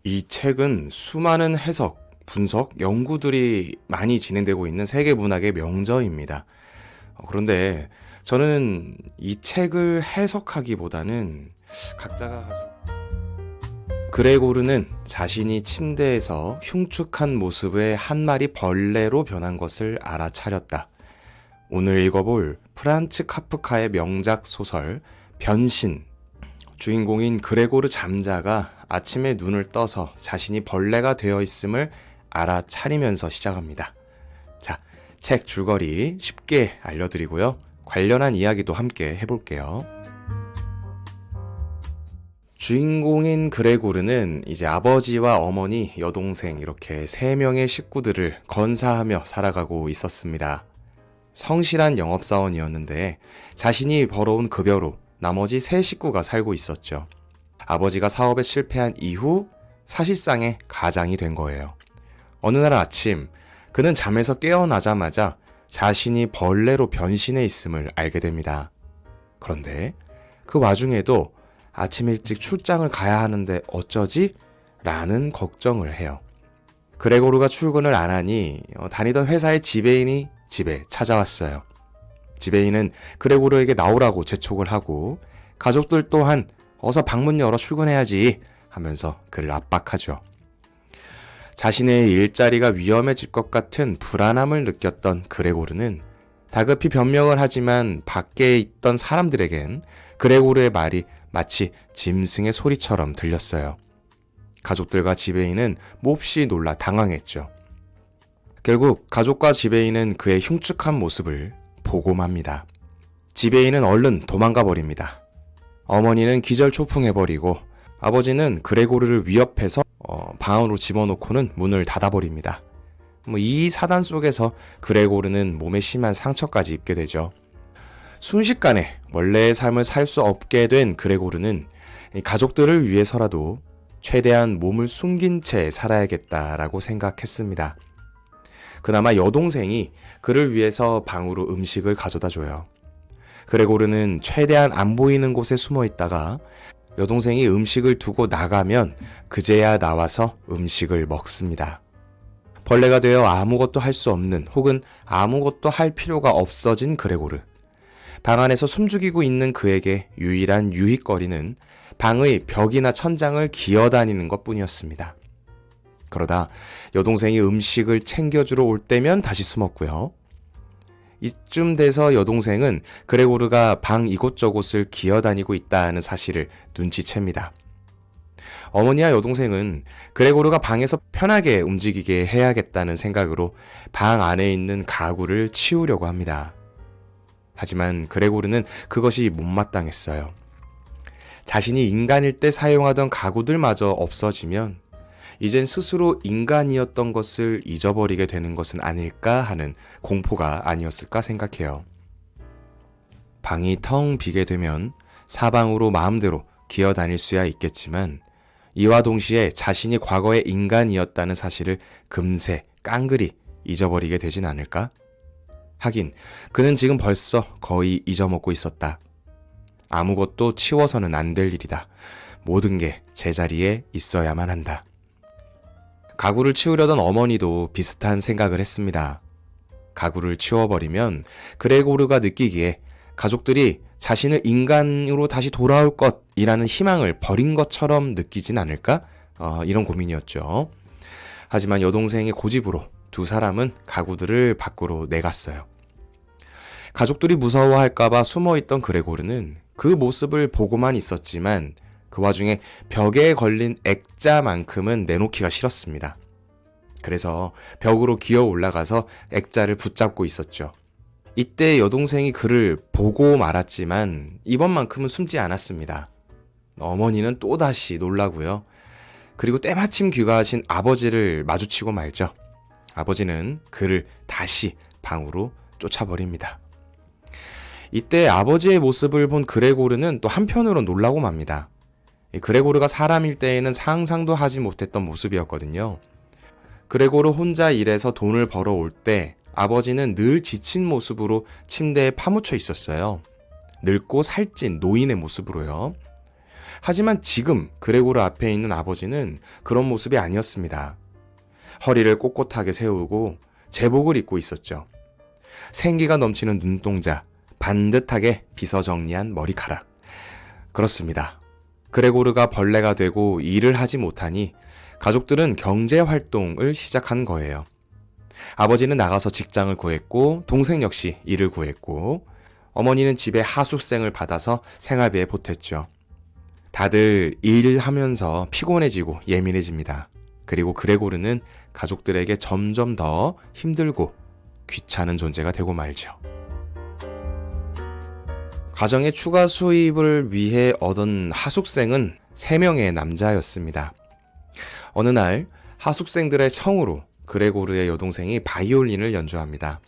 이 책은 수많은 해석, 분석, 연구들이 많이 진행되고 있는 세계 문학의 명저입니다. 그런데 저는 이 책을 해석하기보다는 각자가 그레고르는 자신이 침대에서 흉측한 모습의 한 마리 벌레로 변한 것을 알아차렸다. 오늘 읽어볼 프란츠 카프카의 명작 소설 변신. 주인공인 그레고르 잠자가 아침에 눈을 떠서 자신이 벌레가 되어 있음을 알아차리면서 시작합니다. 자, 책 줄거리 쉽게 알려드리고요. 관련한 이야기도 함께 해볼게요. 주인공인 그레고르는 이제 아버지와 어머니, 여동생 이렇게 3명의 식구들을 건사하며 살아가고 있었습니다. 성실한 영업사원이었는데 자신이 벌어온 급여로 나머지 3식구가 살고 있었죠. 아버지가 사업에 실패한 이후 사실상의 가장이 된 거예요. 어느 날 아침 그는 잠에서 깨어나자마자 자신이 벌레로 변신해 있음을 알게 됩니다. 그런데 그 와중에도 아침 일찍 출장을 가야 하는데 어쩌지? 라는 걱정을 해요. 그레고르가 출근을 안 하니 다니던 회사의 지배인이 집에 찾아왔어요. 지배인은 그레고르에게 나오라고 재촉을 하고 가족들 또한 어서 방문 열어 출근해야지 하면서 그를 압박하죠. 자신의 일자리가 위험해질 것 같은 불안함을 느꼈던 그레고르는 다급히 변명을 하지만 밖에 있던 사람들에겐 그레고르의 말이 마치 짐승의 소리처럼 들렸어요. 가족들과 지배인은 몹시 놀라 당황했죠. 결국 가족과 지배인은 그의 흉측한 모습을 보고 맙니다. 지배인은 얼른 도망가 버립니다. 어머니는 기절초풍해버리고 아버지는 그레고르를 위협해서 방 안으로 집어넣고는 문을 닫아버립니다. 이 사단 속에서 그레고르는 몸에 심한 상처까지 입게 되죠. 순식간에 원래의 삶을 살 수 없게 된 그레고르는 가족들을 위해서라도 최대한 몸을 숨긴 채 살아야겠다라고 생각했습니다. 그나마 여동생이 그를 위해서 방으로 음식을 가져다 줘요. 그레고르는 최대한 안 보이는 곳에 숨어 있다가 여동생이 음식을 두고 나가면 그제야 나와서 음식을 먹습니다. 벌레가 되어 아무것도 할 수 없는 혹은 아무것도 할 필요가 없어진 그레고르. 방 안에서 숨죽이고 있는 그에게 유일한 유익거리는 방의 벽이나 천장을 기어다니는 것뿐이었습니다. 그러다 여동생이 음식을 챙겨주러 올 때면 다시 숨었고요. 이쯤 돼서 여동생은 그레고르가 방 이곳저곳을 기어다니고 있다는 사실을 눈치챕니다. 어머니와 여동생은 그레고르가 방에서 편하게 움직이게 해야겠다는 생각으로 방 안에 있는 가구를 치우려고 합니다. 하지만 그레고르는 그것이 못마땅했어요. 자신이 인간일 때 사용하던 가구들마저 없어지면 이젠 스스로 인간이었던 것을 잊어버리게 되는 것은 아닐까 하는 공포가 아니었을까 생각해요. 방이 텅 비게 되면 사방으로 마음대로 기어다닐 수야 있겠지만 이와 동시에 자신이 과거의 인간이었다는 사실을 금세 깡그리 잊어버리게 되진 않을까? 하긴 그는 지금 벌써 거의 잊어먹고 있었다. 아무것도 치워서는 안 될 일이다. 모든 게 제자리에 있어야만 한다. 가구를 치우려던 어머니도 비슷한 생각을 했습니다. 가구를 치워버리면 그레고르가 느끼기에 가족들이 자신을 인간으로 다시 돌아올 것이라는 희망을 버린 것처럼 느끼진 않을까? 이런 고민이었죠. 하지만 여동생의 고집으로 두 사람은 가구들을 밖으로 내갔어요. 가족들이 무서워할까봐 숨어있던 그레고르는 그 모습을 보고만 있었지만 그 와중에 벽에 걸린 액자만큼은 내놓기가 싫었습니다. 그래서 벽으로 기어 올라가서 액자를 붙잡고 있었죠. 이때 여동생이 그를 보고 말았지만 이번만큼은 숨지 않았습니다. 어머니는 또다시 놀라고요. 그리고 때마침 귀가하신 아버지를 마주치고 말죠. 아버지는 그를 다시 방으로 쫓아버립니다. 이때 아버지의 모습을 본 그레고르는 또 한편으로 놀라고 맙니다. 그레고르가 사람일 때에는 상상도 하지 못했던 모습이었거든요. 그레고르 혼자 일해서 돈을 벌어올 때 아버지는 늘 지친 모습으로 침대에 파묻혀 있었어요. 늙고 살찐 노인의 모습으로요. 하지만 지금 그레고르 앞에 있는 아버지는 그런 모습이 아니었습니다. 허리를 꼿꼿하게 세우고 제복을 입고 있었죠. 생기가 넘치는 눈동자, 반듯하게 빗어정리한 머리카락. 그렇습니다. 그레고르가 벌레가 되고 일을 하지 못하니 가족들은 경제활동을 시작한 거예요. 아버지는 나가서 직장을 구했고 동생 역시 일을 구했고 어머니는 집에 하숙생을 받아서 생활비에 보탰죠. 다들 일하면서 피곤해지고 예민해집니다. 그리고 그레고르는 가족들에게 점점 더 힘들고 귀찮은 존재가 되고 말죠. 가정의 추가 수입을 위해 얻은 하숙생은 3명의 남자였습니다. 어느 날 하숙생들의 청으로 그레고르의 여동생이 바이올린을 연주합니다.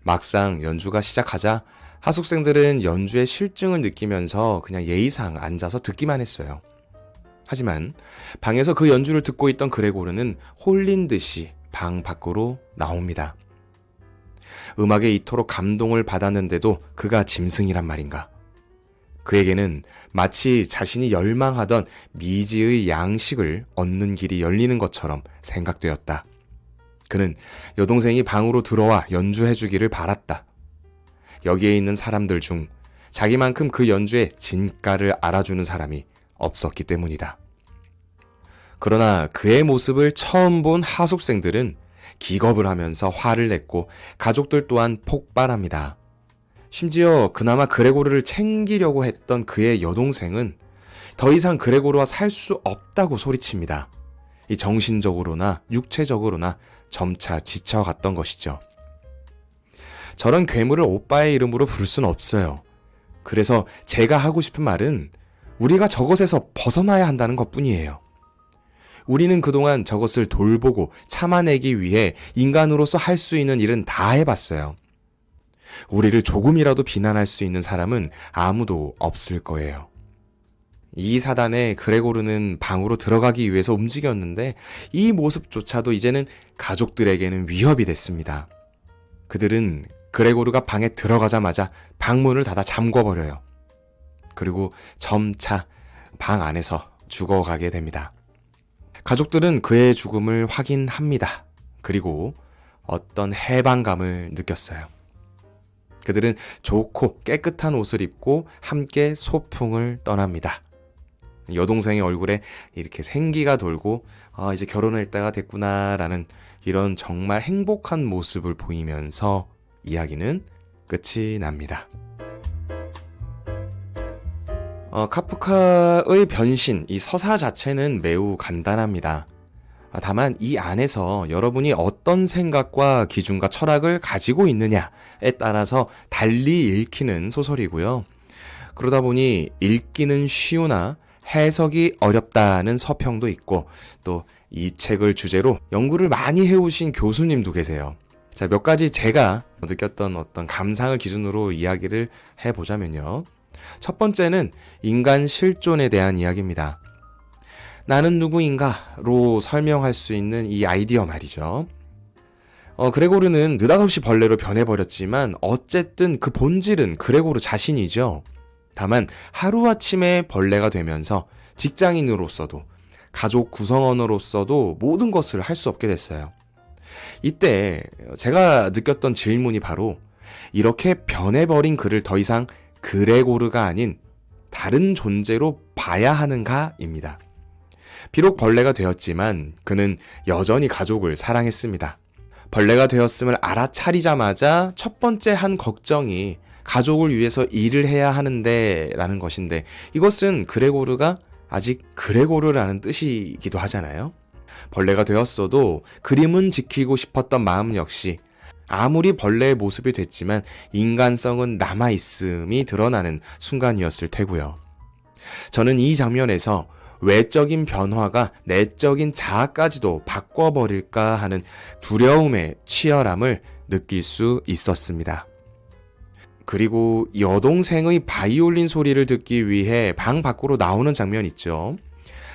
막상 연주가 시작하자 하숙생들은 연주의 실증을 느끼면서 그냥 예의상 앉아서 듣기만 했어요. 하지만 방에서 그 연주를 듣고 있던 그레고르는 홀린 듯이 방 밖으로 나옵니다. 음악에 이토록 감동을 받았는데도 그가 짐승이란 말인가? 그에게는 마치 자신이 열망하던 미지의 양식을 얻는 길이 열리는 것처럼 생각되었다. 그는 여동생이 방으로 들어와 연주해주기를 바랐다. 여기에 있는 사람들 중 자기만큼 그 연주의 진가를 알아주는 사람이 없었기 때문이다. 그러나 그의 모습을 처음 본 하숙생들은 기겁을 하면서 화를 냈고 가족들 또한 폭발합니다. 심지어 그나마 그레고르를 챙기려고 했던 그의 여동생은 더 이상 그레고르와 살 수 없다고 소리칩니다. 이 정신적으로나 육체적으로나 점차 지쳐갔던 것이죠. 저런 괴물을 오빠의 이름으로 부를 수는 없어요. 그래서 제가 하고 싶은 말은 우리가 저것에서 벗어나야 한다는 것뿐이에요. 우리는 그동안 저것을 돌보고 참아내기 위해 인간으로서 할 수 있는 일은 다 해봤어요. 우리를 조금이라도 비난할 수 있는 사람은 아무도 없을 거예요. 이 사단에 그레고르는 방으로 들어가기 위해서 움직였는데 이 모습조차도 이제는 가족들에게는 위협이 됐습니다. 그들은 그레고르가 방에 들어가자마자 방문을 닫아 잠궈버려요. 그리고 점차 방 안에서 죽어가게 됩니다. 가족들은 그의 죽음을 확인합니다. 그리고 어떤 해방감을 느꼈어요. 그들은 좋고 깨끗한 옷을 입고 함께 소풍을 떠납니다. 여동생의 얼굴에 이렇게 생기가 돌고 이제 결혼할 때가 됐구나라는 이런 정말 행복한 모습을 보이면서 이야기는 끝이 납니다. 카프카의 변신, 이 서사 자체는 매우 간단합니다. 다만 이 안에서 여러분이 어떤 생각과 기준과 철학을 가지고 있느냐에 따라서 달리 읽히는 소설이고요. 그러다 보니 읽기는 쉬우나 해석이 어렵다는 서평도 있고 또 이 책을 주제로 연구를 많이 해오신 교수님도 계세요. 자, 몇 가지 제가 느꼈던 어떤 감상을 기준으로 이야기를 해보자면요. 첫 번째는 인간 실존에 대한 이야기입니다. 나는 누구인가로 설명할 수 있는 이 아이디어 말이죠. 그레고르는 느닷없이 벌레로 변해버렸지만 어쨌든 그 본질은 그레고르 자신이죠. 다만 하루아침에 벌레가 되면서 직장인으로서도 가족 구성원으로서도 모든 것을 할 수 없게 됐어요. 이때 제가 느꼈던 질문이 바로 이렇게 변해버린 그를 더 이상 그레고르가 아닌 다른 존재로 봐야 하는가입니다. 비록 벌레가 되었지만 그는 여전히 가족을 사랑했습니다. 벌레가 되었음을 알아차리자마자 첫 번째 한 걱정이 가족을 위해서 일을 해야 하는데 라는 것인데 이것은 그레고르가 아직 그레고르라는 뜻이기도 하잖아요. 벌레가 되었어도 그림은 지키고 싶었던 마음 역시 아무리 벌레의 모습이 됐지만 인간성은 남아있음이 드러나는 순간이었을 테고요. 저는 이 장면에서 외적인 변화가 내적인 자아까지도 바꿔버릴까 하는 두려움의 치열함을 느낄 수 있었습니다. 그리고 여동생의 바이올린 소리를 듣기 위해 방 밖으로 나오는 장면 있죠.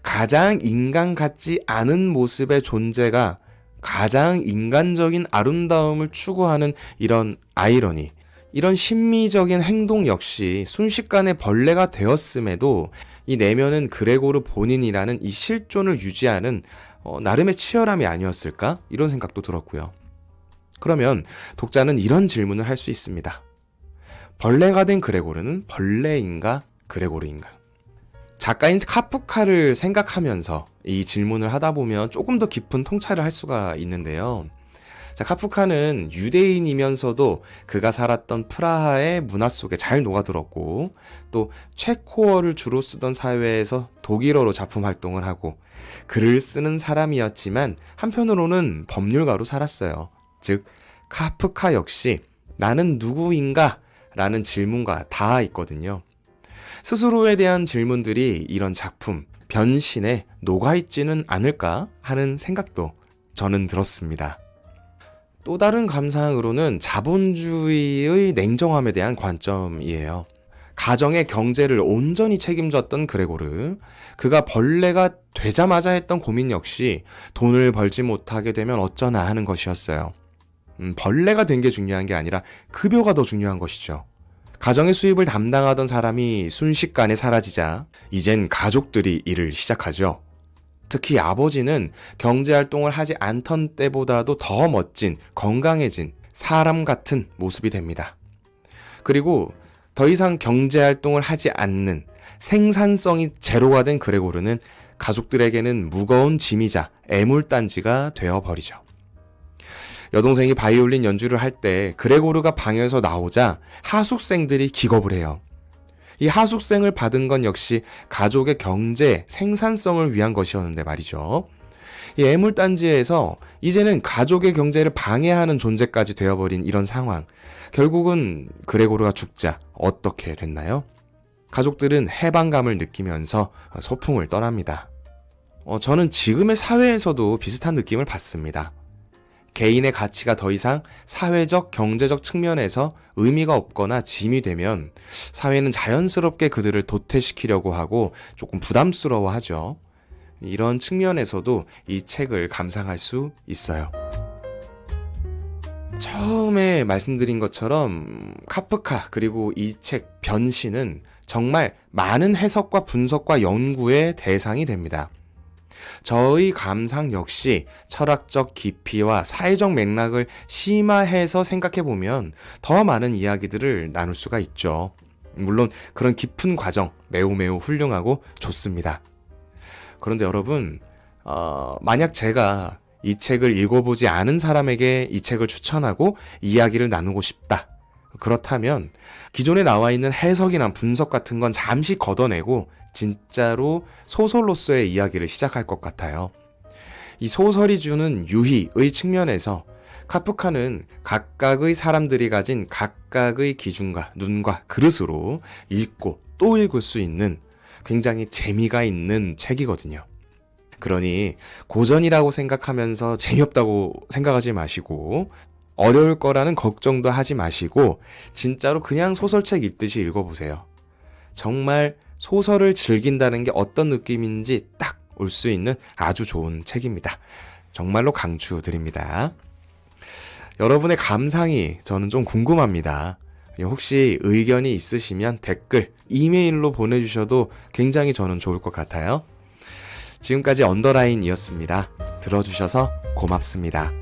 가장 인간 같지 않은 모습의 존재가 가장 인간적인 아름다움을 추구하는 이런 아이러니, 이런 심미적인 행동 역시 순식간에 벌레가 되었음에도 이 내면은 그레고르 본인이라는 이 실존을 유지하는 나름의 치열함이 아니었을까? 이런 생각도 들었고요. 그러면 독자는 이런 질문을 할 수 있습니다. 벌레가 된 그레고르는 벌레인가 그레고르인가? 작가인 카프카를 생각하면서 이 질문을 하다 보면 조금 더 깊은 통찰을 할 수가 있는데요. 자, 카프카는 유대인이면서도 그가 살았던 프라하의 문화 속에 잘 녹아들었고, 또 체코어를 주로 쓰던 사회에서 독일어로 작품 활동을 하고 글을 쓰는 사람이었지만 한편으로는 법률가로 살았어요. 즉 카프카 역시 나는 누구인가? 라는 질문과 닿아 있거든요. 스스로에 대한 질문들이 이런 작품, 변신에 녹아있지는 않을까 하는 생각도 저는 들었습니다. 또 다른 감상으로는 자본주의의 냉정함에 대한 관점이에요. 가정의 경제를 온전히 책임졌던 그레고르, 그가 벌레가 되자마자 했던 고민 역시 돈을 벌지 못하게 되면 어쩌나 하는 것이었어요. 벌레가 된 게 중요한 게 아니라 급여가 더 중요한 것이죠. 가정의 수입을 담당하던 사람이 순식간에 사라지자 이젠 가족들이 일을 시작하죠. 특히 아버지는 경제활동을 하지 않던 때보다도 더 멋진, 건강해진 사람 같은 모습이 됩니다. 그리고 더 이상 경제활동을 하지 않는 생산성이 제로가 된 그레고르는 가족들에게는 무거운 짐이자 애물단지가 되어버리죠. 여동생이 바이올린 연주를 할 때 그레고르가 방에서 나오자 하숙생들이 기겁을 해요. 이 하숙생을 받은 건 역시 가족의 경제, 생산성을 위한 것이었는데 말이죠. 이 애물단지에서 이제는 가족의 경제를 방해하는 존재까지 되어버린 이런 상황. 결국은 그레고르가 죽자 어떻게 됐나요? 가족들은 해방감을 느끼면서 소풍을 떠납니다. 저는 지금의 사회에서도 비슷한 느낌을 받습니다. 개인의 가치가 더 이상 사회적, 경제적 측면에서 의미가 없거나 짐이 되면 사회는 자연스럽게 그들을 도태시키려고 하고 조금 부담스러워하죠. 이런 측면에서도 이 책을 감상할 수 있어요. 처음에 말씀드린 것처럼 카프카 그리고 이 책 변신은 정말 많은 해석과 분석과 연구의 대상이 됩니다. 저의 감상 역시 철학적 깊이와 사회적 맥락을 심화해서 생각해보면 더 많은 이야기들을 나눌 수가 있죠. 물론 그런 깊은 과정 매우 훌륭하고 좋습니다. 그런데 여러분, 만약 제가 이 책을 읽어보지 않은 사람에게 이 책을 추천하고 이야기를 나누고 싶다. 그렇다면 기존에 나와 있는 해석이나 분석 같은 건 잠시 걷어내고 진짜로 소설로서의 이야기를 시작할 것 같아요. 이 소설이 주는 유희의 측면에서 카프카는 각각의 사람들이 가진 각각의 기준과 눈과 그릇으로 읽고 또 읽을 수 있는 굉장히 재미가 있는 책이거든요. 그러니 고전이라고 생각하면서 재미없다고 생각하지 마시고 어려울 거라는 걱정도 하지 마시고 진짜로 그냥 소설책 읽듯이 읽어보세요. 정말 소설을 즐긴다는 게 어떤 느낌인지 딱 올 수 있는 아주 좋은 책입니다. 정말로 강추드립니다. 여러분의 감상이 저는 좀 궁금합니다. 혹시 의견이 있으시면 댓글, 이메일로 보내주셔도 굉장히 저는 좋을 것 같아요. 지금까지 언더라인이었습니다. 들어주셔서 고맙습니다.